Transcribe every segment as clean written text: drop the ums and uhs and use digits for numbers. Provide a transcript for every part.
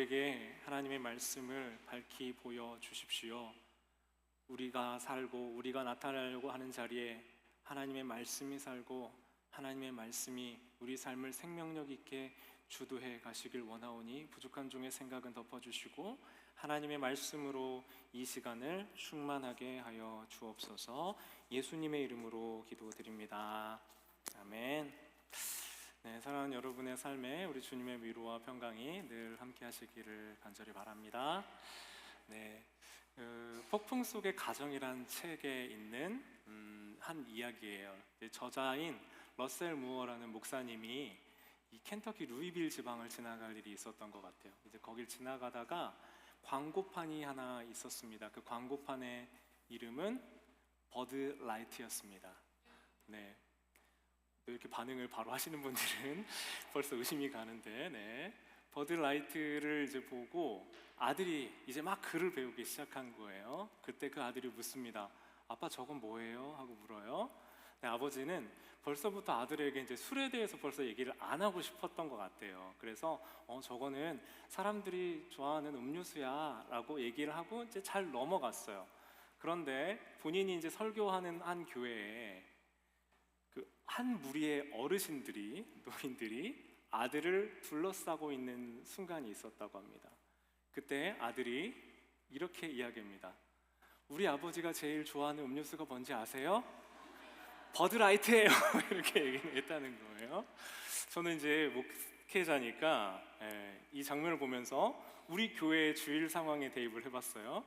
우리에게 하나님의 말씀을 밝히 보여 주십시오. 우리가 살고 우리가 나타나려고 하는 자리에 하나님의 말씀이 살고 하나님의 말씀이 우리 삶을 생명력 있게 주도해 가시길 원하오니 부족한 종의 생각은 덮어주시고 하나님의 말씀으로 이 시간을 충만하게 하여 주옵소서. 예수님의 이름으로 기도드립니다. 아멘. 네, 사랑하는 여러분의 삶에 우리 주님의 위로와 평강이 늘 함께 하시기를 간절히 바랍니다. 네, 폭풍 속의 가정이란 책에 있는 한 이야기예요. 저자인 러셀 무어라는 목사님이 이 켄터키 루이빌 지방을 지나갈 일이 있었던 것 같아요. 이제 거길 지나가다가 광고판이 하나 있었습니다. 그 광고판의 이름은 버드 라이트였습니다. 네, 이렇게 반응을 바로 하시는 분들은 벌써 의심이 가는데, 네, 버드 라이트를 이제 보고 아들이 이제 막 글을 배우기 시작한 거예요. 그때 그 아들이 묻습니다. 아빠 저건 뭐예요? 하고 물어요. 네, 아버지는 벌써부터 아들에게 이제 술에 대해서 벌써 얘기를 안 하고 싶었던 것 같아요. 그래서 저거는 사람들이 좋아하는 음료수야 라고 얘기를 하고 이제 잘 넘어갔어요. 그런데 본인이 이제 설교하는 한 교회에 그 한 무리의 어르신들이, 노인들이 아들을 둘러싸고 있는 순간이 있었다고 합니다. 그때 아들이 이렇게 이야기합니다. 우리 아버지가 제일 좋아하는 음료수가 뭔지 아세요? 버드라이트예요. 이렇게 얘기했다는 거예요. 저는 이제 목회자니까 이 장면을 보면서 우리 교회의 주일 상황에 대입을 해봤어요.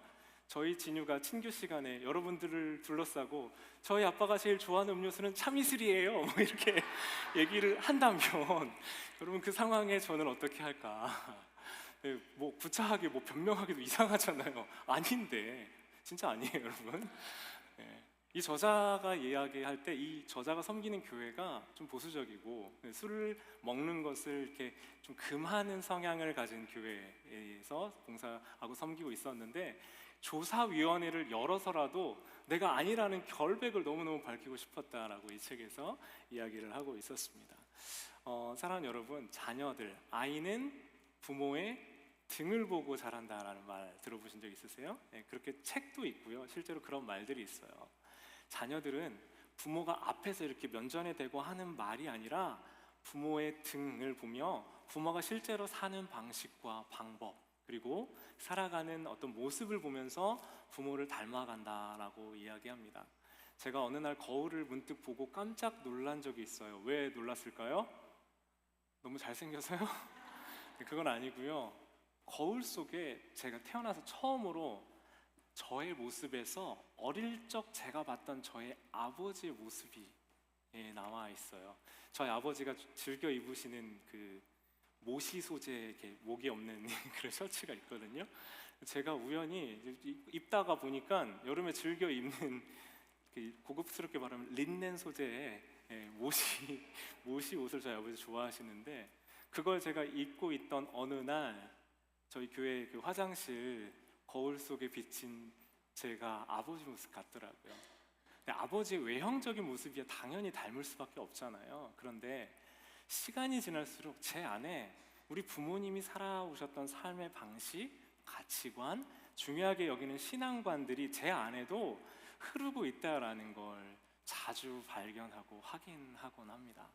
저희 진유가 친교 시간에 여러분들을 둘러싸고 저희 아빠가 제일 좋아하는 음료수는 참이슬이에요 뭐 이렇게 얘기를 한다면 여러분 그 상황에 저는 어떻게 할까? 뭐 구차하게 뭐 변명하기도 이상하잖아요. 아닌데 진짜 아니에요, 여러분. 이 저자가 이야기할 때 이 저자가 섬기는 교회가 좀 보수적이고 술을 먹는 것을 이렇게 좀 금하는 성향을 가진 교회에서 봉사하고 섬기고 있었는데 조사위원회를 열어서라도 내가 아니라는 결백을 너무너무 밝히고 싶었다라고 이 책에서 이야기를 하고 있었습니다. 사랑하는 여러분, 자녀들, 아이는 부모의 등을 보고 자란다라는 말 들어보신 적 있으세요? 네, 그렇게 책도 있고요. 실제로 그런 말들이 있어요. 자녀들은 부모가 앞에서 이렇게 면전에 대고 하는 말이 아니라 부모의 등을 보며 부모가 실제로 사는 방식과 방법 그리고 살아가는 어떤 모습을 보면서 부모를 닮아간다라고 이야기합니다. 제가 어느 날 거울을 문득 보고 깜짝 놀란 적이 있어요. 왜 놀랐을까요? 너무 잘생겨서요? 그건 아니고요. 거울 속에 제가 태어나서 처음으로 저의 모습에서 어릴 적 제가 봤던 저의 아버지의 모습이 나와 있어요. 저희 아버지가 즐겨 입으시는 그 모시 소재 이렇게 목이 없는 그런 셔츠가 있거든요. 제가 우연히 입다가 보니까 여름에 즐겨 입는 고급스럽게 말하면 린넨 소재의 모시 옷을 저희 아버지 좋아하시는데 그걸 제가 입고 있던 어느 날 저희 교회 그 화장실 거울 속에 비친 제가 아버지 모습 같더라고요. 근데 아버지의 외형적인 모습이야 당연히 닮을 수밖에 없잖아요. 그런데 시간이 지날수록 제 안에 우리 부모님이 살아오셨던 삶의 방식, 가치관, 중요하게 여기는 신앙관들이 제 안에도 흐르고 있다라는 걸 자주 발견하고 확인하곤 합니다.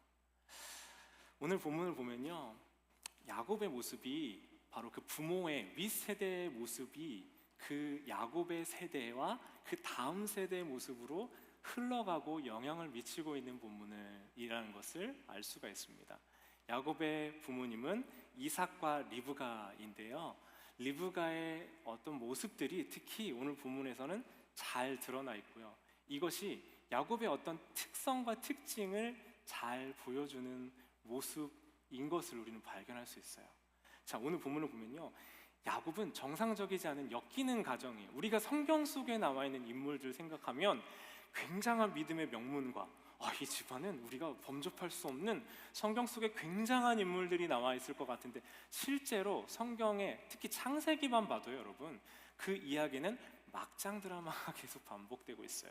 오늘 본문을 보면요, 야곱의 모습이 바로 그 부모의 윗세대의 모습이 그 야곱의 세대와 그 다음 세대의 모습으로 흘러가고 영향을 미치고 있는 본문이라는 것을 알 수가 있습니다. 야곱의 부모님은 이삭과 리브가인데요. 리브가의 어떤 모습들이 특히 오늘 본문에서는 잘 드러나 있고요. 이것이 야곱의 어떤 특성과 특징을 잘 보여주는 모습인 것을 우리는 발견할 수 있어요. 자, 오늘 본문을 보면요, 야곱은 정상적이지 않은 엮이는 가정이에요. 우리가 성경 속에 나와 있는 인물들 생각하면 굉장한 믿음의 명문과 이 집안은 우리가 범접할 수 없는 성경 속에 굉장한 인물들이 나와 있을 것 같은데 실제로 성경에 특히 창세기만 봐도요, 여러분, 그 이야기는 막장 드라마가 계속 반복되고 있어요.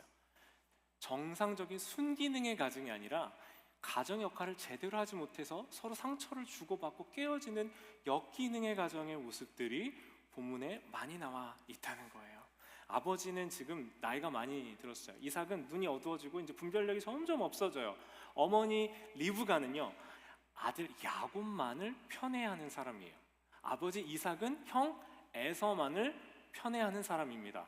정상적인 순기능의 가정이 아니라 가정 역할을 제대로 하지 못해서 서로 상처를 주고받고 깨어지는 역기능의 가정의 모습들이 본문에 많이 나와 있다는 거예요. 아버지는 지금 나이가 많이 들었어요. 이삭은 눈이 어두워지고 이제 분별력이 점점 없어져요. 어머니 리브가는요, 아들 야곱만을 편애하는 사람이에요. 아버지 이삭은 형 에서만을 편애하는 사람입니다.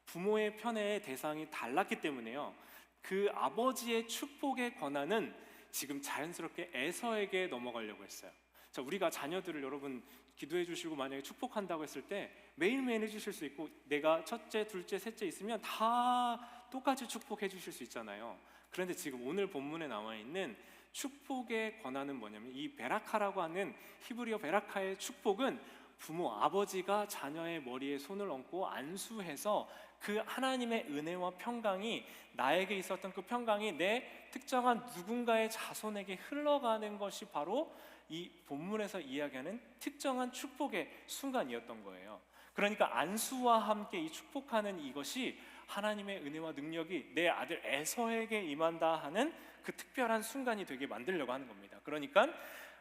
부모의 편애의 대상이 달랐기 때문에요, 그 아버지의 축복의 권한은 지금 자연스럽게 에서에게 넘어가려고 했어요. 자, 우리가 자녀들을 여러분 기도해 주시고 만약에 축복한다고 했을 때 매일매일 해주실 수 있고, 내가 첫째, 둘째, 셋째 있으면 다 똑같이 축복해 주실 수 있잖아요. 그런데 지금 오늘 본문에 나와 있는 축복의 권한은 뭐냐면, 이 베라카라고 하는 히브리어 베라카의 축복은 부모, 아버지가 자녀의 머리에 손을 얹고 안수해서 그 하나님의 은혜와 평강이, 나에게 있었던 그 평강이 내 특정한 누군가의 자손에게 흘러가는 것이 바로 이 본문에서 이야기하는 특정한 축복의 순간이었던 거예요. 그러니까 안수와 함께 이 축복하는 이것이 하나님의 은혜와 능력이 내 아들 에서에게 임한다 하는 그 특별한 순간이 되게 만들려고 하는 겁니다. 그러니까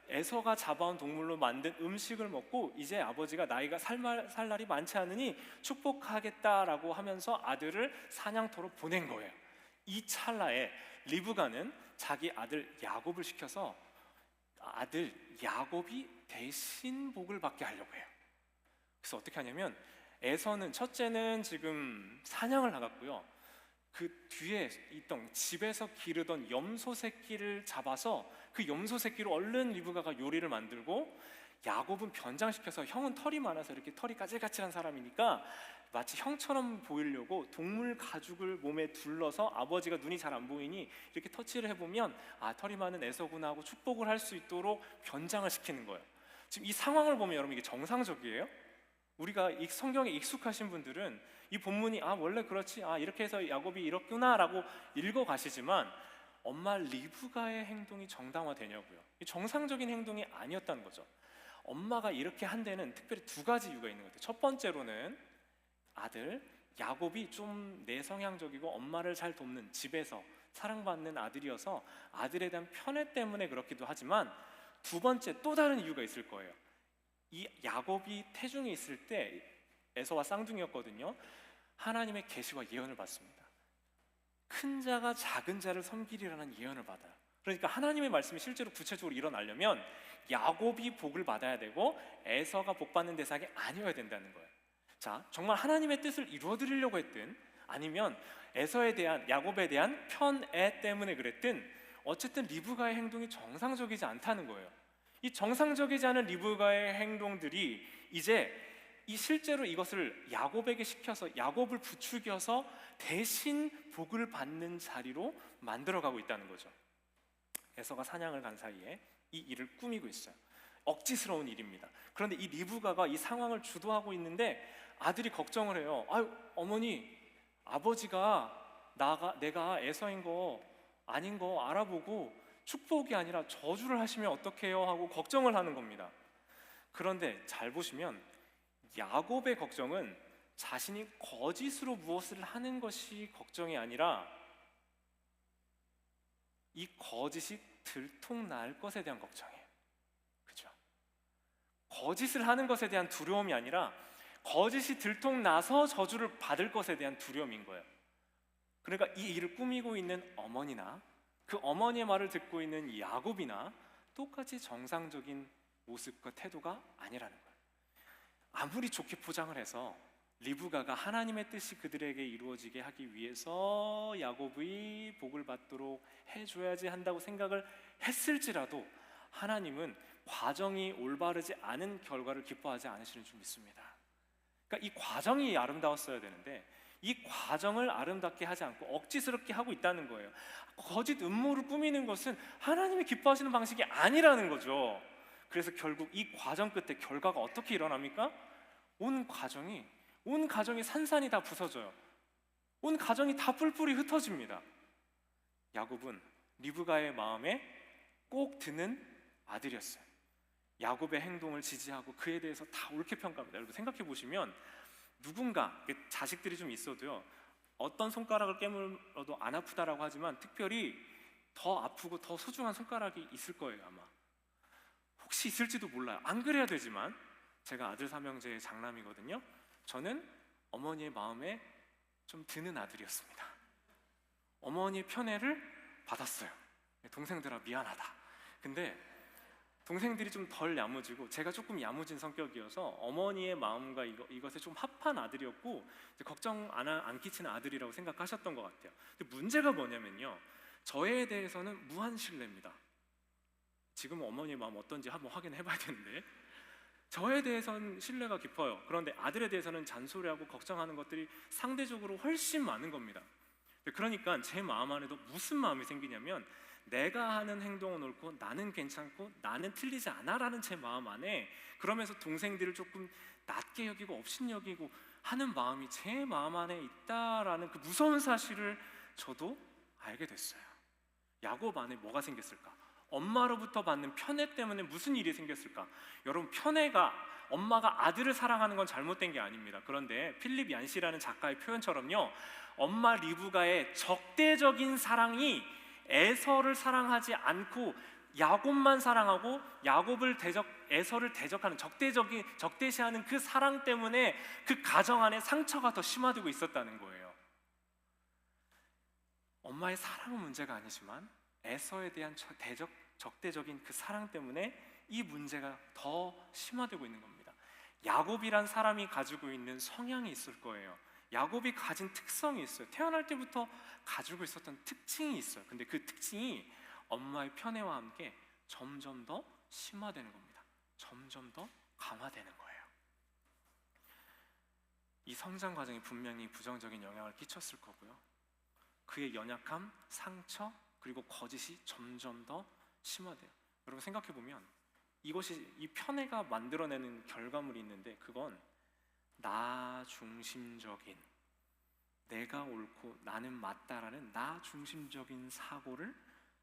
에서가 잡아온 동물로 만든 음식을 먹고 이제 아버지가 나이가 살 날이 많지 않으니 축복하겠다라고 하면서 아들을 사냥터로 보낸 거예요. 이 찰나에 리브가는 자기 아들 야곱을 시켜서 아들 야곱이 대신 복을 받게 하려고 해요. 그래서 어떻게 하냐면, 에서는 첫째는 지금 사냥을 나갔고요, 그 뒤에 있던 집에서 기르던 염소 새끼를 잡아서 그 염소 새끼로 얼른 리브가가 요리를 만들고, 야곱은 변장시켜서, 형은 털이 많아서 이렇게 털이 까칠까칠한 사람이니까 마치 형처럼 보이려고 동물 가죽을 몸에 둘러서 아버지가 눈이 잘 안 보이니 이렇게 터치를 해보면 아, 털이 많은 에서구나 하고 축복을 할 수 있도록 변장을 시키는 거예요. 지금 이 상황을 보면 여러분 이게 정상적이에요? 우리가 이 성경에 익숙하신 분들은 이 본문이 아 원래 그렇지, 아 이렇게 해서 야곱이 이렇구나 라고 읽어가시지만, 엄마 리브가의 행동이 정당화되냐고요? 이 정상적인 행동이 아니었다는 거죠. 엄마가 이렇게 한 데는 특별히 두 가지 이유가 있는 것 같아요. 첫 번째로는 아들 야곱이 좀 내성향적이고 엄마를 잘 돕는, 집에서 사랑받는 아들이어서 아들에 대한 편애 때문에 그렇기도 하지만, 두 번째 또 다른 이유가 있을 거예요. 이 야곱이 태중에 있을 때 에서와 쌍둥이였거든요. 하나님의 계시와 예언을 받습니다. 큰 자가 작은 자를 섬기리라는 예언을 받아요. 그러니까 하나님의 말씀이 실제로 구체적으로 일어나려면 야곱이 복을 받아야 되고 에서가 복 받는 대상이 아니어야 된다는 거예요. 자, 정말 하나님의 뜻을 이루어드리려고 했든 아니면 에서에 대한, 야곱에 대한 편애 때문에 그랬든 어쨌든 리브가의 행동이 정상적이지 않다는 거예요. 이 정상적이지 않은 리브가의 행동들이 이제 이 실제로 이것을 야곱에게 시켜서 야곱을 부추겨서 대신 복을 받는 자리로 만들어가고 있다는 거죠. 에서가 사냥을 간 사이에 이 일을 꾸미고 있어요. 억지스러운 일입니다. 그런데 이 리브가가 이 상황을 주도하고 있는데 아들이 걱정을 해요. 아유, 어머니, 아버지가 내가 에서인 거 아닌 거 알아보고 축복이 아니라 저주를 하시면 어떡해요 하고 걱정을 하는 겁니다. 그런데 잘 보시면 야곱의 걱정은 자신이 거짓으로 무엇을 하는 것이 걱정이 아니라 이 거짓이 들통날 것에 대한 걱정이에요. 그죠? 거짓을 하는 것에 대한 두려움이 아니라 거짓이 들통나서 저주를 받을 것에 대한 두려움인 거예요. 그러니까 이 일을 꾸미고 있는 어머니나 그 어머니의 말을 듣고 있는 야곱이나 똑같이 정상적인 모습과 태도가 아니라는 거예요. 아무리 좋게 포장을 해서 리브가가 하나님의 뜻이 그들에게 이루어지게 하기 위해서 야곱의 복을 받도록 해줘야지 한다고 생각을 했을지라도 하나님은 과정이 올바르지 않은 결과를 기뻐하지 않으시는 줄 믿습니다. 그러니까 이 과정이 아름다웠어야 되는데 이 과정을 아름답게 하지 않고 억지스럽게 하고 있다는 거예요. 거짓 음모를 꾸미는 것은 하나님이 기뻐하시는 방식이 아니라는 거죠. 그래서 결국 이 과정 끝에 결과가 어떻게 일어납니까? 온 가정이 산산이 다 부서져요. 온 가정이 다 뿔뿔이 흩어집니다. 야곱은 리브가의 마음에 꼭 드는 아들이었어요. 야곱의 행동을 지지하고 그에 대해서 다 옳게 평가합니다. 여러분 생각해 보시면 누군가 자식들이 좀 있어도요, 어떤 손가락을 깨물어도 안 아프다라고 하지만 특별히 더 아프고 더 소중한 손가락이 있을 거예요. 아마 혹시 있을지도 몰라요. 안 그래야 되지만 제가 아들 삼형제의 장남이거든요. 저는 어머니의 마음에 좀 드는 아들이었습니다. 어머니의 편애를 받았어요. 동생들아 미안하다. 근데 동생들이 좀 덜 야무지고 제가 조금 야무진 성격이어서 어머니의 마음과 이것에 좀 합한 아들이었고 걱정 안 끼치는 아들이라고 생각하셨던 것 같아요. 근데 문제가 뭐냐면요, 저에 대해서는 무한 신뢰입니다. 지금 어머니의 마음 어떤지 한번 확인해 봐야 되는데 저에 대해서는 신뢰가 깊어요. 그런데 아들에 대해서는 잔소리하고 걱정하는 것들이 상대적으로 훨씬 많은 겁니다. 그러니까 제 마음 안에도 무슨 마음이 생기냐면 내가 하는 행동은 옳고 나는 괜찮고 나는 틀리지 않아라는 제 마음 안에, 그러면서 동생들을 조금 낮게 여기고 업신여기고 하는 마음이 제 마음 안에 있다라는 그 무서운 사실을 저도 알게 됐어요. 야곱 안에 뭐가 생겼을까? 엄마로부터 받는 편애 때문에 무슨 일이 생겼을까? 여러분, 편애가, 엄마가 아들을 사랑하는 건 잘못된 게 아닙니다. 그런데 필립 얀시라는 작가의 표현처럼요, 엄마 리브가의 적대적인 사랑이 에서를 사랑하지 않고 야곱만 사랑하고 야곱을 에서를 대적하는 적대시하는 그 사랑 때문에 그 가정 안에 상처가 더 심화되고 있었다는 거예요. 엄마의 사랑은 문제가 아니지만 에서에 대한 적대적인 그 사랑 때문에 이 문제가 더 심화되고 있는 겁니다. 야곱이란 사람이 가지고 있는 성향이 있을 거예요. 야곱이 가진 특성이 있어요. 태어날 때부터 가지고 있었던 특징이 있어요. 근데 그 특징이 엄마의 편애와 함께 점점 더 심화되는 겁니다. 점점 더 강화되는 거예요. 이 성장 과정이 분명히 부정적인 영향을 끼쳤을 거고요. 그의 연약함, 상처, 그리고 거짓이 점점 더 심화돼요. 여러분 생각해 보면 이 편애가 만들어내는 결과물이 있는데, 그건 나 중심적인, 내가 옳고 나는 맞다라는 나 중심적인 사고를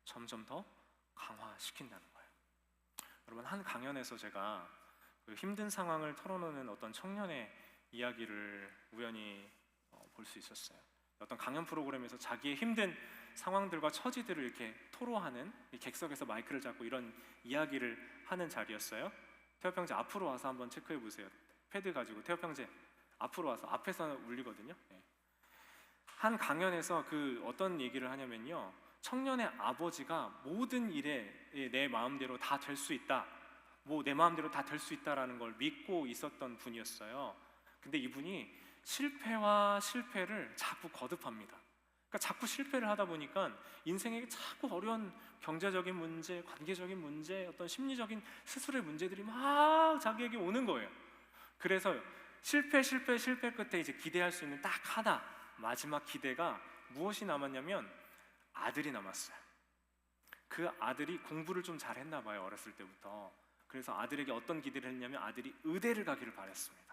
점점 더 강화시킨다는 거예요. 여러분, 한 강연에서 제가 그 힘든 상황을 털어놓는 어떤 청년의 이야기를 우연히 볼 수 있었어요. 어떤 강연 프로그램에서 자기의 힘든 상황들과 처지들을 이렇게 토로하는, 이 객석에서 마이크를 잡고 이런 이야기를 하는 자리였어요. 태엽형제 앞으로 와서 한번 체크해 보세요. 패드 가지고 태엽형제 앞으로 와서, 앞에서 울리거든요. 한 강연에서 어떤 얘기를 하냐면요, 청년의 아버지가 모든 일에 내 마음대로 다 될 수 있다, 내 마음대로 다 될 수 있다라는 걸 믿고 있었던 분이었어요. 근데 이분이 실패와 실패를 자꾸 거듭합니다. 그러니까 자꾸 실패를 하다 보니까 인생에 자꾸 어려운 경제적인 문제, 관계적인 문제, 어떤 심리적인 스스로의 문제들이 막 자기에게 오는 거예요. 그래서 실패 끝에 이제 기대할 수 있는 딱 하나, 마지막 기대가 무엇이 남았냐면 아들이 남았어요. 그 아들이 공부를 좀 잘했나 봐요, 어렸을 때부터. 그래서 아들에게 어떤 기대를 했냐면 아들이 의대를 가기를 바랬습니다.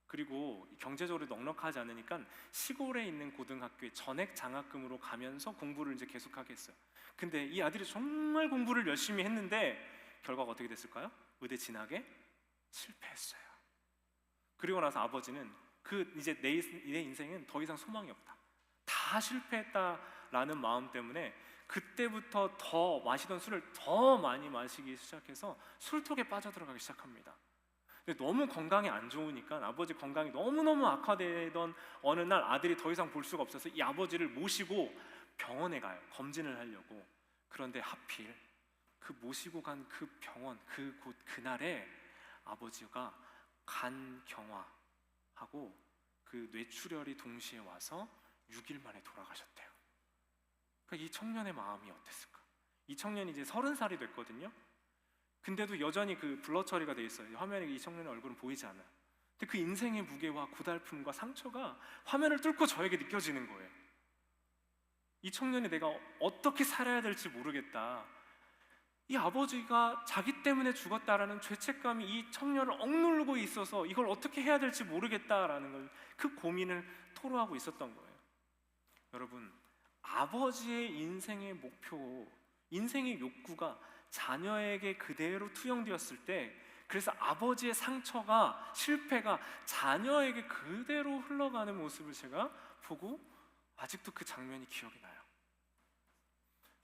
그리고 경제적으로 넉넉하지 않으니까 시골에 있는 고등학교에 전액 장학금으로 가면서 공부를 이제 계속하게 했어요. 근데 이 아들이 정말 공부를 열심히 했는데 결과가 어떻게 됐을까요? 의대 진학에 실패했어요. 그리고 나서 아버지는 이제 내 인생은 더 이상 소망이 없다, 다 실패했다라는 마음 때문에 그때부터 더 마시던 술을 더 많이 마시기 시작해서 술독에 빠져들어가기 시작합니다. 근데 너무 건강이 안 좋으니까 아버지 건강이 너무너무 악화되던 어느 날 아들이 더 이상 볼 수가 없어서 이 아버지를 모시고 병원에 가요, 검진을 하려고. 그런데 하필 그 모시고 간 그 병원, 그날에 아버지가 간경화하고 그 뇌출혈이 동시에 와서 6일 만에 돌아가셨대요. 그러니까 이 청년의 마음이 어땠을까? 이 청년이 이제 30살이 됐거든요. 근데도 여전히 그 블러 처리가 돼 있어요. 화면에 이 청년의 얼굴은 보이지 않아요. 근데 그 인생의 무게와 고달픔과 상처가 화면을 뚫고 저에게 느껴지는 거예요. 이 청년이 내가 어떻게 살아야 될지 모르겠다, 이 아버지가 자기 때문에 죽었다라는 죄책감이 이 청년을 억누르고 있어서 이걸 어떻게 해야 될지 모르겠다라는 걸, 그 고민을 토로하고 있었던 거예요. 여러분, 아버지의 인생의 목표, 인생의 욕구가 자녀에게 그대로 투영되었을 때, 그래서 아버지의 상처가, 실패가 자녀에게 그대로 흘러가는 모습을 제가 보고 아직도 그 장면이 기억이 나요.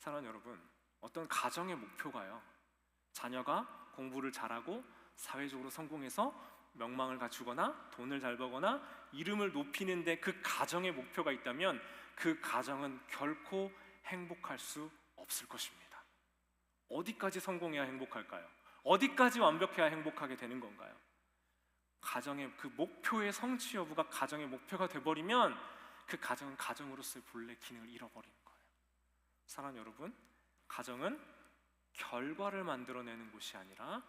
사랑하는 여러분, 어떤 가정의 목표가요, 자녀가 공부를 잘하고 사회적으로 성공해서 명망을 갖추거나 돈을 잘 벌거나 이름을 높이는데 그 가정의 목표가 있다면 그 가정은 결코 행복할 수 없을 것입니다. 어디까지 성공해야 행복할까요? 어디까지 완벽해야 행복하게 되는 건가요? 가정의 그 목표의 성취 여부가 가정의 목표가 돼버리면 그 가정은 가정으로서의 본래 기능을 잃어버리는 거예요. 사랑하는 여러분, 가정은 결과를 만들어내는 곳이 아니라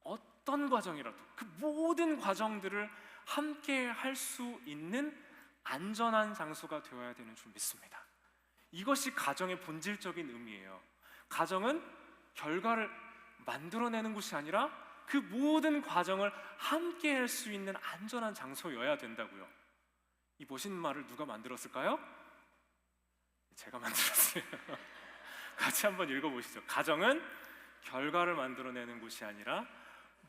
어떤 과정이라도 그 모든 과정들을 함께 할 수 있는 안전한 장소가 되어야 되는 줄 믿습니다. 이것이 가정의 본질적인 의미예요. 가정은 결과를 만들어내는 곳이 아니라 그 모든 과정을 함께 할 수 있는 안전한 장소여야 된다고요. 이 멋있는 말을 누가 만들었을까요? 제가 만들었어요. 같이 한번 읽어보시죠. 가정은 결과를 만들어내는 곳이 아니라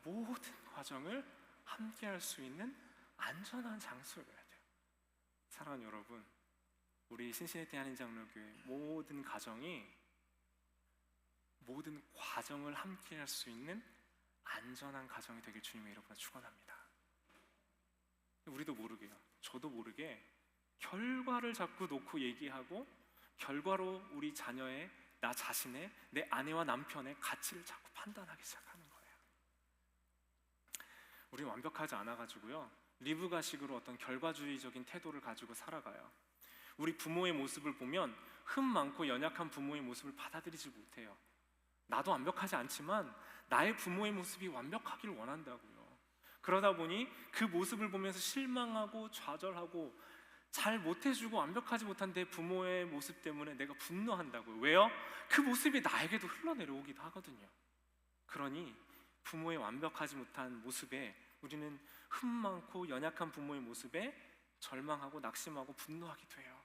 모든 과정을 함께 할 수 있는 안전한 장소여야 돼요. 사랑하는 여러분, 우리 신시내티 한인장로교회 모든 가정이 모든 과정을 함께 할 수 있는 안전한 가정이 되길 주님의 이름으로 축원합니다. 우리도 모르게요, 저도 모르게 결과를 자꾸 놓고 얘기하고 결과로 우리 자녀의, 나 자신의, 내 아내와 남편의 가치를 자꾸 판단하기 시작하는 거예요. 우리 완벽하지 않아가지고요, 리브가식으로 어떤 결과주의적인 태도를 가지고 살아가요. 우리 부모의 모습을 보면 흠 많고 연약한 부모의 모습을 받아들이지 못해요. 나도 완벽하지 않지만 나의 부모의 모습이 완벽하기를 원한다고요. 그러다 보니 그 모습을 보면서 실망하고 좌절하고 잘 못해주고 완벽하지 못한 내 부모의 모습 때문에 내가 분노한다고요. 왜요? 그 모습이 나에게도 흘러내려오기도 하거든요. 그러니 부모의 완벽하지 못한 모습에 우리는 흠 많고 연약한 부모의 모습에 절망하고 낙심하고 분노하기도 해요.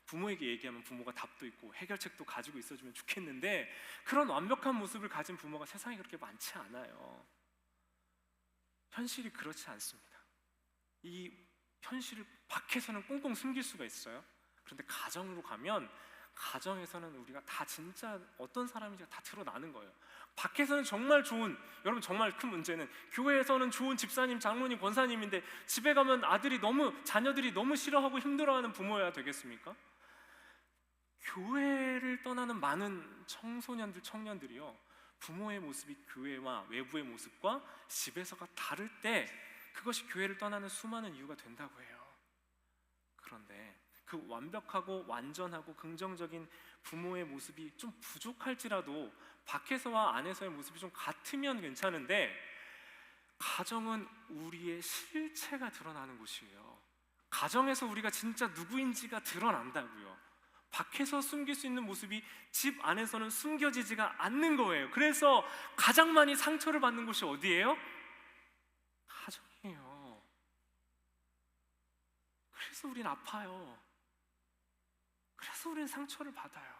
부모에게 얘기하면 부모가 답도 있고 해결책도 가지고 있어주면 좋겠는데 그런 완벽한 모습을 가진 부모가 세상에 그렇게 많지 않아요. 현실이 그렇지 않습니다. 이 현실을 밖에서는 꽁꽁 숨길 수가 있어요. 그런데 가정으로 가면 가정에서는 우리가 다 진짜 어떤 사람인지가 다 드러나는 거예요. 밖에서는 정말 좋은, 여러분 정말 큰 문제는 교회에서는 좋은 집사님, 장로님, 권사님인데 집에 가면 자녀들이 너무 싫어하고 힘들어하는 부모여야 되겠습니까? 교회를 떠나는 많은 청소년들, 청년들이요, 부모의 모습이 교회와 외부의 모습과 집에서가 다를 때 그것이 교회를 떠나는 수많은 이유가 된다고 해요. 그런데 그 완벽하고 완전하고 긍정적인 부모의 모습이 좀 부족할지라도 밖에서와 안에서의 모습이 좀 같으면 괜찮은데 가정은 우리의 실체가 드러나는 곳이에요. 가정에서 우리가 진짜 누구인지가 드러난다고요. 밖에서 숨길 수 있는 모습이 집 안에서는 숨겨지지가 않는 거예요. 그래서 가장 많이 상처를 받는 곳이 어디예요? 가정이에요. 그래서 우린 아파요. 그래서 우린 상처를 받아요.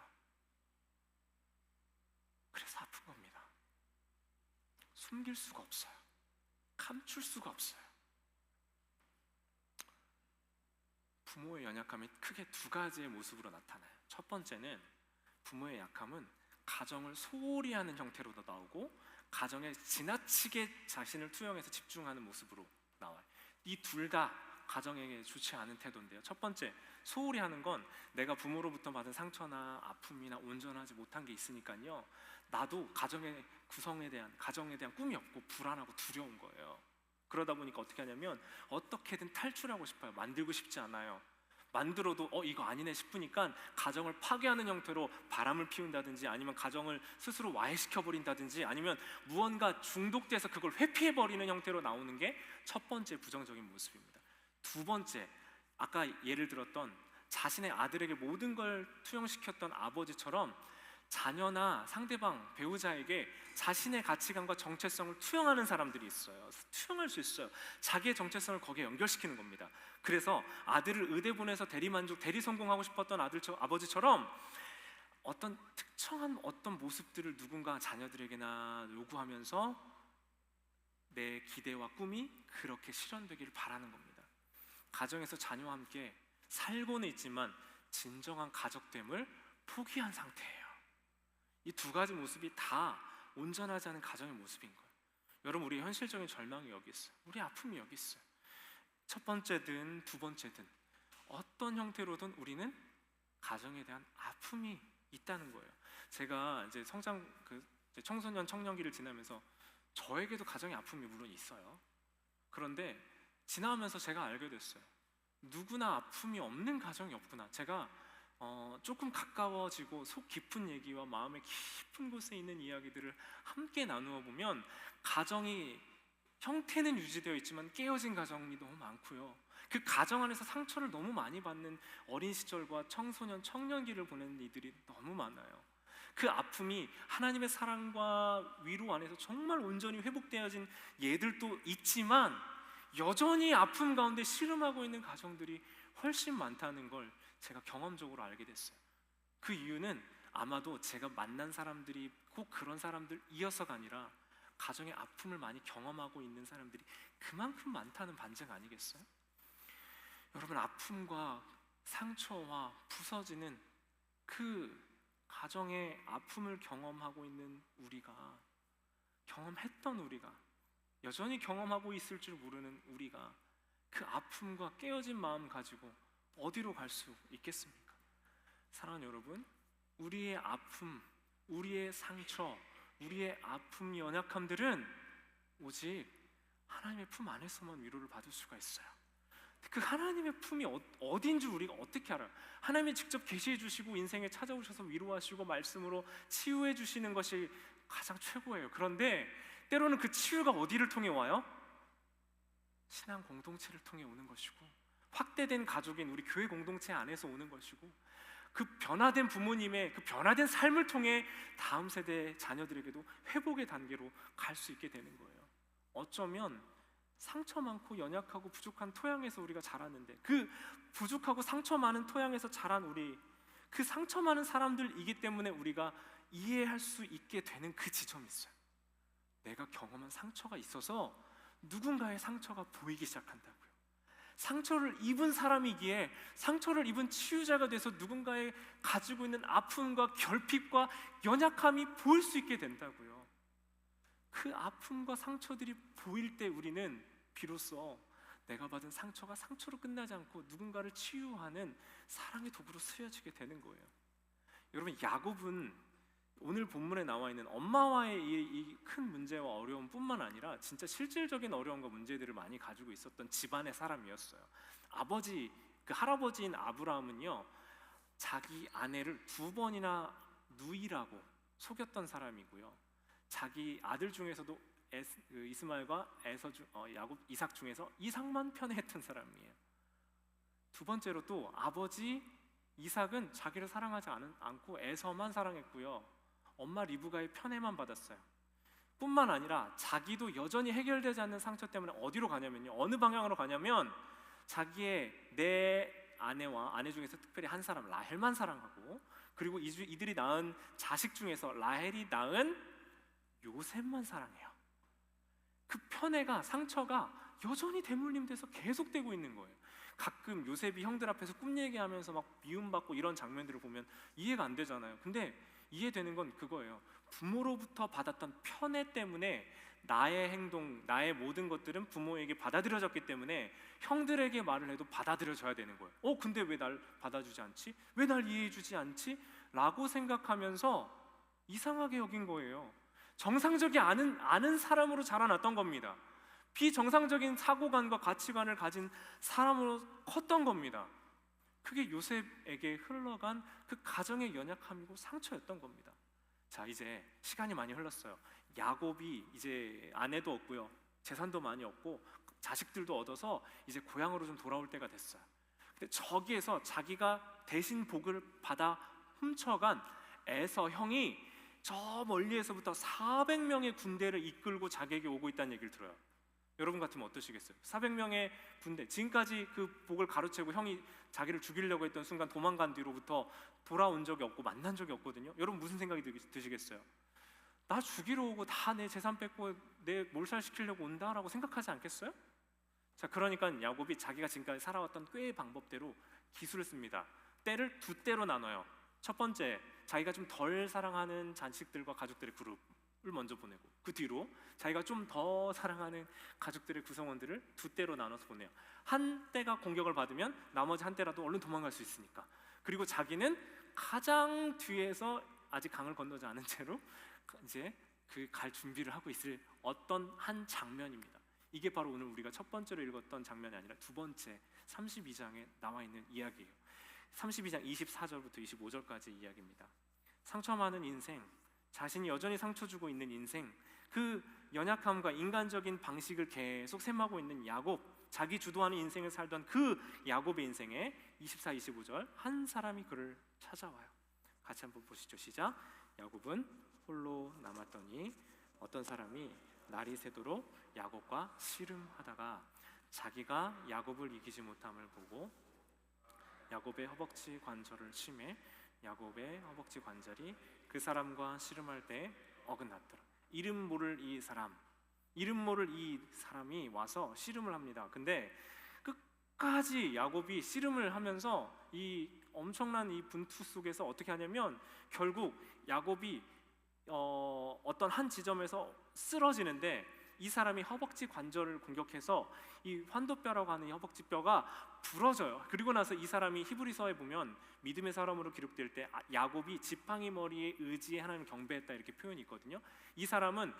그래서 아픈 겁니다. 숨길 수가 없어요. 감출 수가 없어요. 부모의 연약함이 크게 두 가지의 모습으로 나타나요. 첫 번째는 부모의 약함은 가정을 소홀히 하는 형태로도 나오고 가정에 지나치게 자신을 투영해서 집중하는 모습으로 나와요. 이 둘 다 가정에게 좋지 않은 태도인데요. 첫 번째, 소홀히 하는 건 내가 부모로부터 받은 상처나 아픔이나 온전하지 못한 게 있으니까요, 나도 가정의 가정에 대한 꿈이 없고 불안하고 두려운 거예요. 그러다 보니까 어떻게 하냐면 어떻게든 탈출하고 싶어요. 만들고 싶지 않아요. 만들어도 이거 아니네 싶으니까 가정을 파괴하는 형태로 바람을 피운다든지 아니면 가정을 스스로 와해시켜버린다든지 아니면 무언가 중독돼서 그걸 회피해버리는 형태로 나오는 게 첫 번째 부정적인 모습입니다. 두 번째, 아까 예를 들었던 자신의 아들에게 모든 걸 투영시켰던 아버지처럼 자녀나 상대방, 배우자에게 자신의 가치관과 정체성을 투영하는 사람들이 있어요. 투영할 수 있어요. 자기의 정체성을 거기에 연결시키는 겁니다. 그래서 아들을 의대 보내서 대리 성공하고 싶었던 아버지처럼 어떤 특정한 어떤 모습들을 누군가 자녀들에게나 요구하면서 내 기대와 꿈이 그렇게 실현되기를 바라는 겁니다. 가정에서 자녀와 함께 살고는 있지만 진정한 가족됨을 포기한 상태예요. 이 두 가지 모습이 다 온전하지 않은 가정의 모습인 거예요. 여러분, 우리 현실적인 절망이 여기 있어요. 우리 아픔이 여기 있어요. 첫 번째든 두 번째든 어떤 형태로든 우리는 가정에 대한 아픔이 있다는 거예요. 제가 이제 이제 청소년 청년기를 지나면서 저에게도 가정의 아픔이 물론 있어요. 그런데 지나면서 제가 알게 됐어요. 누구나 아픔이 없는 가정이 없구나. 제가 조금 가까워지고 속 깊은 얘기와 마음의 깊은 곳에 있는 이야기들을 함께 나누어 보면 가정이 형태는 유지되어 있지만 깨어진 가정이 너무 많고요. 그 가정 안에서 상처를 너무 많이 받는 어린 시절과 청소년, 청년기를 보내는 이들이 너무 많아요. 그 아픔이 하나님의 사랑과 위로 안에서 정말 온전히 회복되어진 예들도 있지만 여전히 아픔 가운데 씨름하고 있는 가정들이 훨씬 많다는 걸 제가 경험적으로 알게 됐어요. 그 이유는 아마도 제가 만난 사람들이 꼭 그런 사람들이어서가 아니라 가정의 아픔을 많이 경험하고 있는 사람들이 그만큼 많다는 반증 아니겠어요? 여러분, 아픔과 상처와 부서지는 그 가정의 아픔을 경험하고 있는 우리가, 경험했던 우리가, 여전히 경험하고 있을 줄 모르는 우리가 그 아픔과 깨어진 마음 가지고 어디로 갈 수 있겠습니까? 사랑하는 여러분, 우리의 아픔, 우리의 상처, 우리의 아픔, 연약함들은 오직 하나님의 품 안에서만 위로를 받을 수가 있어요. 그 하나님의 품이 어딘 줄 우리가 어떻게 알아요? 하나님이 직접 계시해 주시고 인생에 찾아오셔서 위로하시고 말씀으로 치유해 주시는 것이 가장 최고예요. 그런데 때로는 그 치유가 어디를 통해 와요? 신앙 공동체를 통해 오는 것이고, 확대된 가족인 우리 교회 공동체 안에서 오는 것이고, 그 변화된 부모님의 그 변화된 삶을 통해 다음 세대 자녀들에게도 회복의 단계로 갈 수 있게 되는 거예요. 어쩌면 상처 많고 연약하고 부족한 토양에서 우리가 자랐는데, 그 부족하고 상처 많은 토양에서 자란 우리, 그 상처 많은 사람들이기 때문에 우리가 이해할 수 있게 되는 그 지점이 있어요. 내가 경험한 상처가 있어서 누군가의 상처가 보이기 시작한다고요. 상처를 입은 사람이기에 상처를 입은 치유자가 돼서 누군가의 가지고 있는 아픔과 결핍과 연약함이 보일 수 있게 된다고요. 그 아픔과 상처들이 보일 때 우리는 비로소 내가 받은 상처가 상처로 끝나지 않고 누군가를 치유하는 사랑의 도구로 쓰여지게 되는 거예요. 여러분, 야곱은 오늘 본문에 나와 있는 엄마와의 이 큰 문제와 어려움뿐만 아니라 진짜 실질적인 어려움과 문제들을 많이 가지고 있었던 집안의 사람이었어요. 그 할아버지인 아브라함은요, 자기 아내를 2번이나 누이라고 속였던 사람이고요, 자기 아들 중에서도 이스마엘과 이삭 중에서 이삭만 편애했던 사람이에요. 두 번째로 또 아버지 이삭은 자기를 사랑하지 않고 에서만 사랑했고요, 엄마 리브가의 편애만 받았어요. 뿐만 아니라 자기도 여전히 해결되지 않는 상처 때문에 어디로 가냐면요, 어느 방향으로 가냐면 자기의 내 아내와 아내 중에서 특별히 한 사람 라헬만 사랑하고, 그리고 이들이 낳은 자식 중에서 라헬이 낳은 요셉만 사랑해요. 그 편애가, 상처가 여전히 대물림돼서 계속되고 있는 거예요. 가끔 요셉이 형들 앞에서 꿈 얘기하면서 막 미움받고 이런 장면들을 보면 이해가 안 되잖아요. 근데 이해되는 건 그거예요. 부모로부터 받았던 편애 때문에 나의 행동, 나의 모든 것들은 부모에게 받아들여졌기 때문에 형들에게 말을 해도 받아들여져야 되는 거예요. 근데 왜 날 받아주지 않지? 왜 날 이해해주지 않지? 라고 생각하면서 이상하게 여긴 거예요. 정상적이 않은 사람으로 자라났던 겁니다. 비정상적인 사고관과 가치관을 가진 사람으로 컸던 겁니다. 그게 요셉에게 흘러간 그 가정의 연약함이고 상처였던 겁니다. 자, 이제 시간이 많이 흘렀어요. 야곱이 이제 아내도 없고요, 재산도 많이 없고 자식들도 얻어서 이제 고향으로 좀 돌아올 때가 됐어요. 근데 저기에서 자기가 대신 복을 받아 훔쳐간 에서 형이 저 멀리에서부터 400명의 군대를 이끌고 자기에게 오고 있다는 얘기를 들어요. 여러분 같으면 어떠시겠어요? 400명의 군대, 지금까지 그 복을 가로채고 형이 자기를 죽이려고 했던 순간 도망간 뒤로부터 돌아온 적이 없고 만난 적이 없거든요. 여러분 무슨 생각이 드시겠어요? 나 죽이러 오고 다 내 재산 뺏고 내 몰살시키려고 온다라고 생각하지 않겠어요? 자, 그러니까 야곱이 자기가 지금까지 살아왔던 꾀의 방법대로 기술을 씁니다. 때를 두 때로 나눠요. 첫 번째, 자기가 좀 덜 사랑하는 자식들과 가족들의 그룹을 먼저 보내고, 그 뒤로 자기가 좀 더 사랑하는 가족들의 구성원들을 두 때로 나눠서 보내요. 한 때가 공격을 받으면 나머지 한 때라도 얼른 도망갈 수 있으니까. 그리고 자기는 가장 뒤에서 아직 강을 건너지 않은 채로 이제 그 갈 준비를 하고 있을 어떤 한 장면입니다. 이게 바로 오늘 우리가 첫 번째로 읽었던 장면이 아니라 두 번째 32장에 나와 있는 이야기예요. 32장 24절부터 25절까지 이야기입니다. 상처 많은 인생, 자신이 여전히 상처 주고 있는 인생, 그 연약함과 인간적인 방식을 계속 셈하고 있는 야곱, 자기 주도하는 인생을 살던 그 야곱의 인생에 24, 25절 한 사람이 그를 찾아와요. 같이 한번 보시죠. 시작. 야곱은 홀로 남았더니 어떤 사람이 날이 새도록 야곱과 씨름하다가 자기가 야곱을 이기지 못함을 보고 야곱의 허벅지 관절을 치매 야곱의 허벅지 관절이 그 사람과 씨름할 때 어긋났더라. 이름 모를 이 사람이 와서 씨름을 합니다. 근데 끝까지 야곱이 씨름을 하면서 이 엄청난 이 분투 속에서 어떻게 하냐면 결국 야곱이 어떤 한 지점에서 쓰러지는데 이 사람이 허벅지 관절을 공격해서 이 환도뼈라고 하는 이 허벅지 뼈가 부러져요. 그리고 나서 이 사람이 히브리서에 보면 믿음의 사람으로 기록될 때 야곱이 지팡이 머리에 의지해 하나님을 경배했다 이렇게 표현이 있거든요. 이 사람은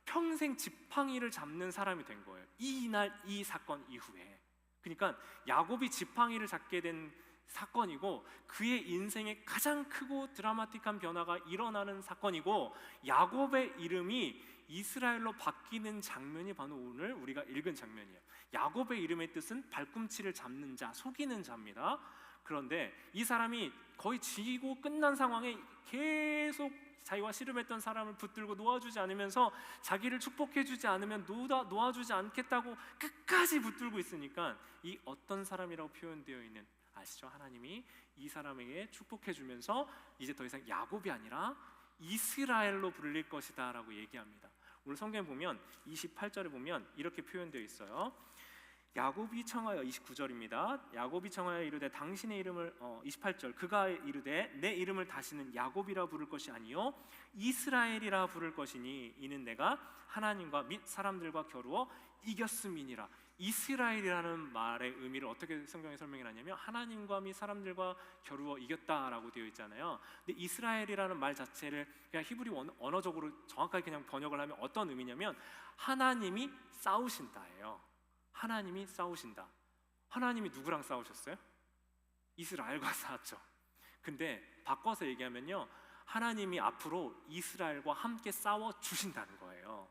평생 지팡이를 잡는 사람이 된 거예요. 이날 이 사건 이후에. 그러니까 야곱이 지팡이를 잡게 된 사건이고 그의 인생에 가장 크고 드라마틱한 변화가 일어나는 사건이고 야곱의 이름이 이스라엘로 바뀌는 장면이 바로 오늘 우리가 읽은 장면이에요. 야곱의 이름의 뜻은 발꿈치를 잡는 자, 속이는 자입니다. 그런데 이 사람이 거의 지고 끝난 상황에 계속 자기와 씨름했던 사람을 붙들고 놓아주지 않으면서 자기를 축복해주지 않으면 놓아주지 않겠다고 끝까지 붙들고 있으니까 이 어떤 사람이라고 표현되어 있는 아시죠? 하나님이 이 사람에게 축복해주면서 이제 더 이상 야곱이 아니라 이스라엘로 부를 것이다 라고 얘기합니다. 오늘 성경에 보면 28절에 보면 이렇게 표현되어 있어요. 야곱이 청하여 29절입니다. 야곱이 청하여 이르되 당신의 이름을 28절 그가 이르되 내 이름을 다시는 야곱이라 부를 것이 아니요 이스라엘이라 부를 것이니 이는 내가 하나님과 및 사람들과 겨루어 이겼음이니라. 이스라엘이라는 말의 의미를 어떻게 성경에 설명을 하냐면 하나님과 및 사람들과 겨루어 이겼다라고 되어 있잖아요. 근데 이스라엘이라는 말 자체를 그냥 히브리 언어적으로 정확하게 그냥 번역을 하면 어떤 의미냐면 하나님이 싸우신다예요. 하나님이 싸우신다. 하나님이 누구랑 싸우셨어요? 이스라엘과 싸웠죠. 근데 바꿔서 얘기하면요, 하나님이 앞으로 이스라엘과 함께 싸워 주신다는 거예요.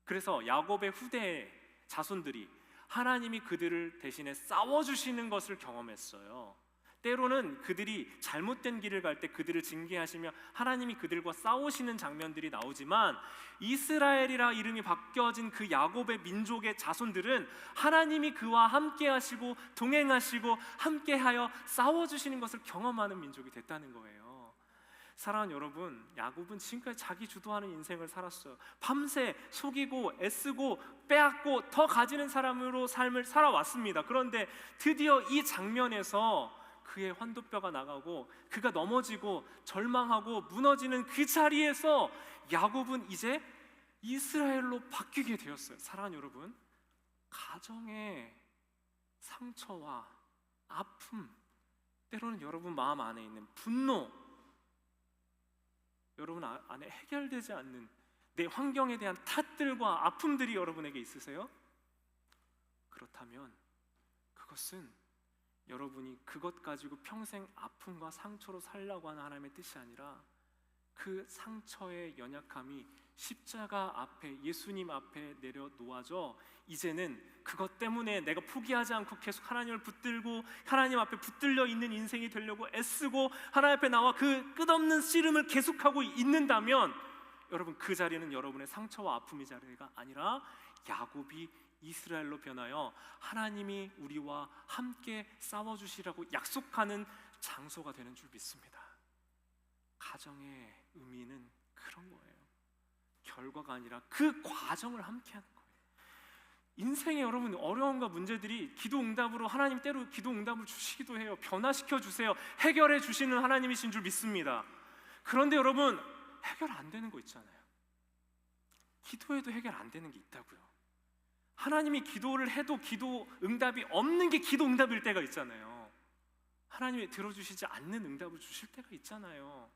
그래서 야곱의 후대 자손들이 하나님이 그들을 대신에 싸워주시는 것을 경험했어요. 때로는 그들이 잘못된 길을 갈 때 그들을 징계하시며 하나님이 그들과 싸우시는 장면들이 나오지만 이스라엘이라 이름이 바뀌어진 그 야곱의 민족의 자손들은 하나님이 그와 함께 하시고 동행하시고 함께하여 싸워주시는 것을 경험하는 민족이 됐다는 거예요. 사랑하는 여러분, 야곱은 지금까지 자기 주도하는 인생을 살았어요. 밤새 속이고 애쓰고 빼앗고 더 가지는 사람으로 삶을 살아왔습니다. 그런데 드디어 이 장면에서 그의 환도뼈가 나가고 그가 넘어지고 절망하고 무너지는 그 자리에서 야곱은 이제 이스라엘로 바뀌게 되었어요. 사랑하는 여러분, 가정의 상처와 아픔, 때로는 여러분 마음 안에 있는 분노, 여러분 안에 해결되지 않는 내 환경에 대한 탓들과 아픔들이 여러분에게 있으세요? 그렇다면 그것은 여러분이 그것 가지고 평생 아픔과 상처로 살라고 하는 하나님의 뜻이 아니라 그 상처의 연약함이 십자가 앞에 예수님 앞에 내려놓아져 이제는 그것 때문에 내가 포기하지 않고 계속 하나님을 붙들고 하나님 앞에 붙들려 있는 인생이 되려고 애쓰고 하나님 앞에 나와 그 끝없는 씨름을 계속하고 있는다면 여러분, 그 자리는 여러분의 상처와 아픔의 자리가 아니라 야곱이 이스라엘로 변하여 하나님이 우리와 함께 싸워주시라고 약속하는 장소가 되는 줄 믿습니다. 가정의 의미는 그런 거예요. 결과가 아니라 그 과정을 함께하는 거예요. 인생에 여러분 어려움과 문제들이 기도 응답으로 하나님 때로 기도 응답을 주시기도 해요. 변화시켜 주세요. 해결해 주시는 하나님이신 줄 믿습니다. 그런데 여러분, 해결 안 되는 거 있잖아요. 기도해도 해결 안 되는 게 있다고요. 하나님이 기도를 해도 기도 응답이 없는 게 기도 응답일 때가 있잖아요. 하나님이 들어주시지 않는 응답을 주실 때가 있잖아요.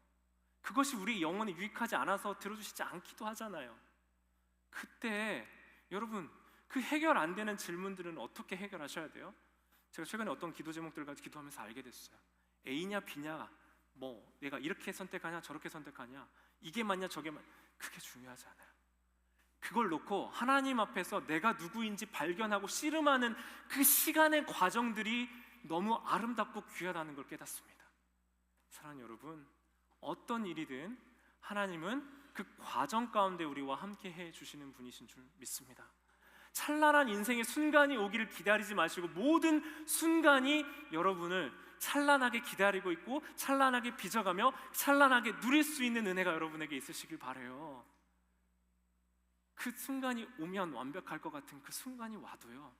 그것이 우리 영혼에 유익하지 않아서 들어주시지 않기도 하잖아요. 그때 여러분, 그 해결 안 되는 질문들은 어떻게 해결하셔야 돼요? 제가 최근에 어떤 기도 제목들 가지고 기도하면서 알게 됐어요. A냐 B냐, 뭐 내가 이렇게 선택하냐 저렇게 선택하냐, 이게 맞냐 저게 맞냐, 그게 중요하지 않아요. 그걸 놓고 하나님 앞에서 내가 누구인지 발견하고 씨름하는 그 시간의 과정들이 너무 아름답고 귀하다는 걸 깨닫습니다. 사랑하는 여러분, 어떤 일이든 하나님은 그 과정 가운데 우리와 함께 해주시는 분이신 줄 믿습니다. 찬란한 인생의 순간이 오기를 기다리지 마시고 모든 순간이 여러분을 찬란하게 기다리고 있고 찬란하게 빚어가며 찬란하게 누릴 수 있는 은혜가 여러분에게 있으시길 바라요. 그 순간이 오면 완벽할 것 같은 그 순간이 와도요,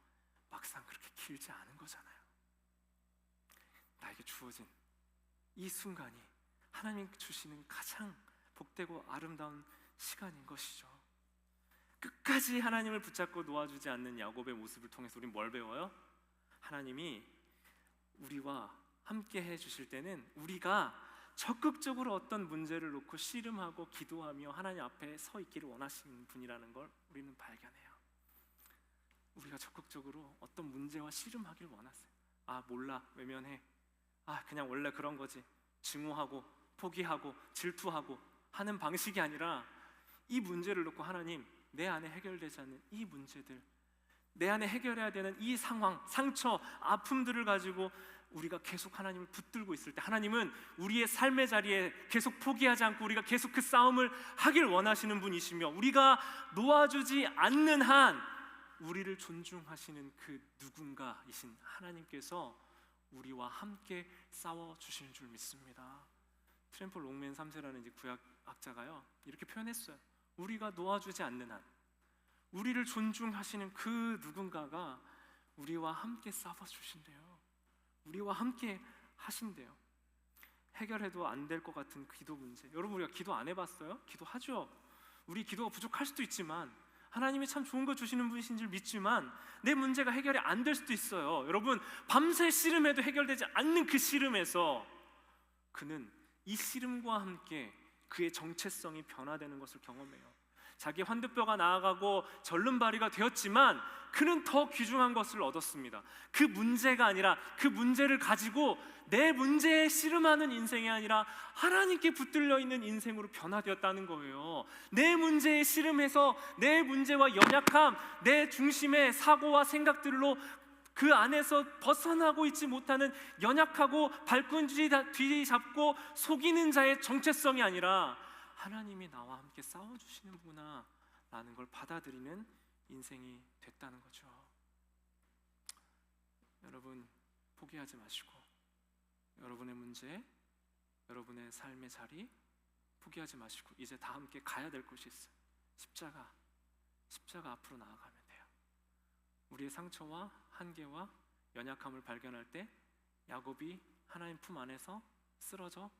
막상 그렇게 길지 않은 거잖아요. 나에게 주어진 이 순간이 하나님 주시는 가장 복되고 아름다운 시간인 것이죠. 끝까지 하나님을 붙잡고 놓아주지 않는 야곱의 모습을 통해서 우리는 뭘 배워요? 하나님이 우리와 함께 해주실 때는 우리가 적극적으로 어떤 문제를 놓고 씨름하고 기도하며 하나님 앞에 서 있기를 원하시는 분이라는 걸 우리는 발견해요. 우리가 적극적으로 어떤 문제와 씨름하길 원하세요. 아, 몰라, 외면해, 아, 그냥 원래 그런 거지, 증오하고 포기하고 질투하고 하는 방식이 아니라 이 문제를 놓고 하나님, 내 안에 해결되지 않는 이 문제들, 내 안에 해결해야 되는 이 상황, 상처, 아픔들을 가지고 우리가 계속 하나님을 붙들고 있을 때 하나님은 우리의 삶의 자리에 계속 포기하지 않고 우리가 계속 그 싸움을 하길 원하시는 분이시며, 우리가 놓아주지 않는 한 우리를 존중하시는 그 누군가이신 하나님께서 우리와 함께 싸워주시는 줄 믿습니다. 트램폴 롱맨 3세라는 이제 구약학자가요, 이렇게 표현했어요. 우리가 놓아주지 않는 한 우리를 존중하시는 그 누군가가 우리와 함께 싸워주신대요. 우리와 함께 하신대요. 해결해도 안 될 것 같은 기도 문제, 여러분, 우리가 기도 안 해봤어요? 기도하죠. 우리 기도가 부족할 수도 있지만 하나님이 참 좋은 거 주시는 분이신 줄 믿지만 내 문제가 해결이 안 될 수도 있어요. 여러분, 밤새 씨름해도 해결되지 않는 그 씨름에서 그는 이 씨름과 함께 그의 정체성이 변화되는 것을 경험해요. 자기 환두뼈가 나아가고 절름발이가 되었지만 그는 더 귀중한 것을 얻었습니다. 그 문제가 아니라 그 문제를 가지고 내 문제에 씨름하는 인생이 아니라 하나님께 붙들려 있는 인생으로 변화되었다는 거예요. 내 문제에 씨름해서 내 문제와 연약함, 내 중심의 사고와 생각들로 그 안에서 벗어나고 있지 못하는 연약하고 발꾼 뒤잡고 속이는 자의 정체성이 아니라 하나님이 나와 함께 싸워주시는구나 라는 걸 받아들이는 인생이 됐다는 거죠. 여러분, 포기하지 마시고 여러분의 문제, 여러분의 삶의 자리 포기하지 마시고 이제 다 함께 가야 될 곳이 있어요. 십자가 앞으로 나아가면 돼요. 우리의 상처와 한계와 연약함을 발견할 때 야곱이 하나님 품 안에서 쓰러져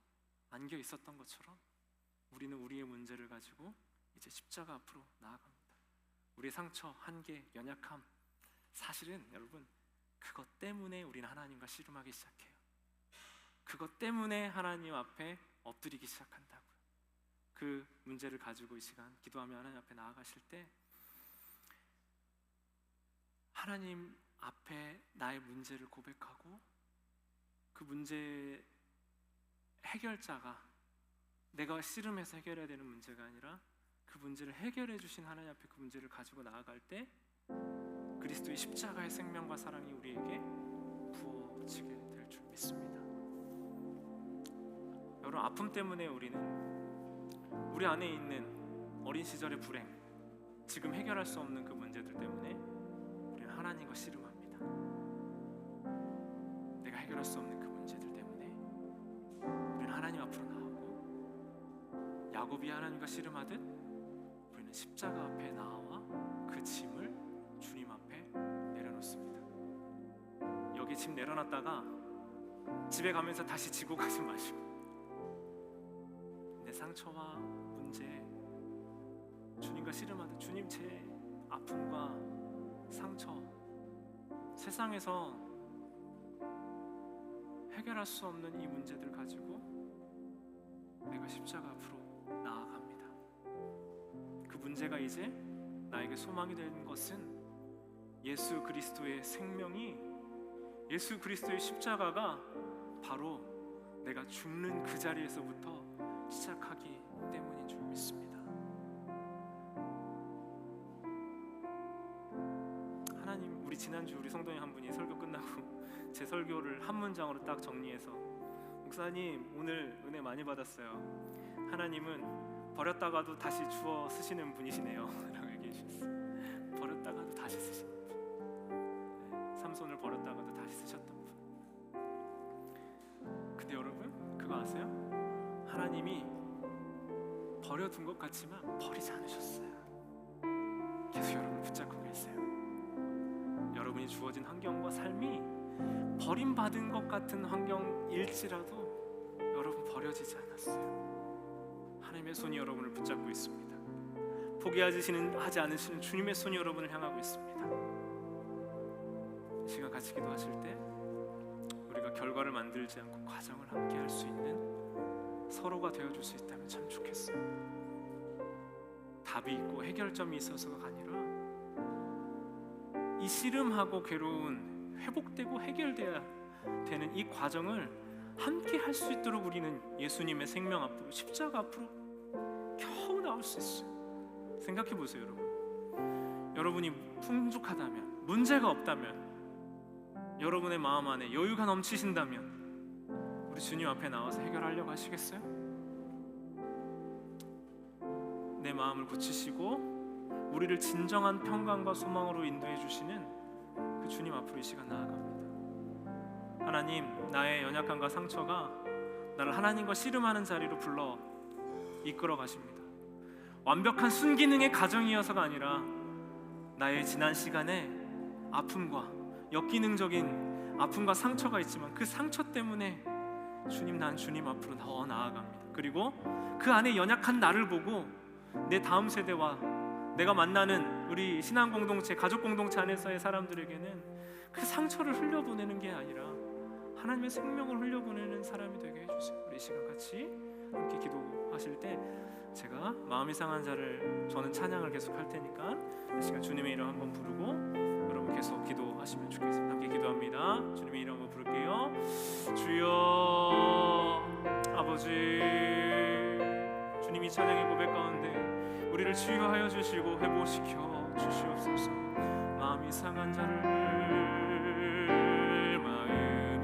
안겨 있었던 것처럼 우리는 우리의 문제를 가지고 이제 십자가 앞으로 나아갑니다. 우리의 상처, 한계, 연약함, 사실은 여러분 그것 때문에 우리는 하나님과 씨름하기 시작해요. 그것 때문에 하나님 앞에 엎드리기 시작한다고요. 그 문제를 가지고 이 시간 기도하며 하나님 앞에 나아가실 때 하나님 앞에 나의 문제를 고백하고 그 문제 해결자가 내가 씨름해서 해결해야 되는 문제가 아니라 그 문제를 해결해 주신 하나님 앞에 그 문제를 가지고 나아갈 때 그리스도의 십자가의 생명과 사랑이 우리에게 부어지게 될 줄 믿습니다. 여러분, 아픔 때문에 우리는 우리 안에 있는 어린 시절의 불행, 지금 해결할 수 없는 그 문제들 때문에 우리는 하나님과 씨름합니다. 내가 해결할 수 없는 그 문제들 때문에 우리는 하나님 앞으로 나오고 야곱이 하나님과 씨름하듯 우리는 십자가 앞에 나와 그 짐을 주님 앞에 내려놓습니다. 여기 짐 내려놨다가 집에 가면서 다시 지고 가지 마시고 상처와 문제, 주님과 씨름하듯 주님 제 아픔과 상처, 세상에서 해결할 수 없는 이 문제들 가지고 내가 십자가 앞으로 나아갑니다. 그 문제가 이제 나에게 소망이 되는 것은 예수 그리스도의 생명이, 예수 그리스도의 십자가가 바로 내가 죽는 그 자리에서부터 시작하기 때문인 줄 믿습니다. 하나님, 우리 지난주 우리 성도님 한 분이 설교 끝나고 제 설교를 한 문장으로 딱 정리해서, 목사님 오늘 은혜 많이 받았어요. 하나님은 버렸다가도 다시 주워 쓰시는 분이시네요 라고 얘기해 주셨어요. 버렸다가도 다시 쓰시는 분, 삼손을 버렸다가도 다시 쓰셨던 분. 근데 여러분 그거 아세요? 하나님이 버려둔 것 같지만 버리지 않으셨어요. 계속 여러분을 붙잡고 계세요. 여러분이 주어진 환경과 삶이 버림받은 것 같은 환경일지라도 여러분 버려지지 않았어요. 하나님의 손이 여러분을 붙잡고 있습니다. 포기하지 않으시는 주님의 손이 여러분을 향하고 있습니다. 이 시간 같이 기도하실 때 우리가 결과를 만들지 않고 과정을 함께 할 수 있는 서로가 되어줄 수 있다면 참 좋겠어요. 답이 있고 해결점이 있어서가 아니라 이 씨름하고 괴로운 회복되고 해결돼야 되는 이 과정을 함께 할 수 있도록 우리는 예수님의 생명 앞으로, 십자가 앞으로 겨우 나올 수 있어요. 생각해 보세요, 여러분. 여러분이 풍족하다면, 문제가 없다면, 여러분의 마음 안에 여유가 넘치신다면 우리 주님 앞에 나와서 해결하려고 하시겠어요? 내 마음을 고치시고 우리를 진정한 평강과 소망으로 인도해 주시는 그 주님 앞으로 이 시간 나아갑니다. 하나님, 나의 연약함과 상처가 나를 하나님과 씨름하는 자리로 불러 이끌어 가십니다. 완벽한 순기능의 가정이어서가 아니라 나의 지난 시간에 아픔과 역기능적인 아픔과 상처가 있지만 그 상처 때문에 주님, 난 주님 앞으로 더 나아갑니다. 그리고 그 안에 연약한 나를 보고 내 다음 세대와 내가 만나는 우리 신앙 공동체, 가족 공동체 안에서의 사람들에게는 그 상처를 흘려보내는 게 아니라 하나님의 생명을 흘려보내는 사람이 되게 해주세요. 우리 이 시간 같이 함께 기도하실 때 제가 마음이 상한 자를, 저는 찬양을 계속 할 테니까 이 시간 주님의 이름 한번 부르고 여러분 계속 기도하시면 좋겠습니다. 함께 기도합니다. 주님의 이름 한번 부를게요. 주여, 아버지, 주님이 찬양의 고백 가운데 우리를 치유하여 주시고 회복시켜 주시옵소서. 마음이 상한 자를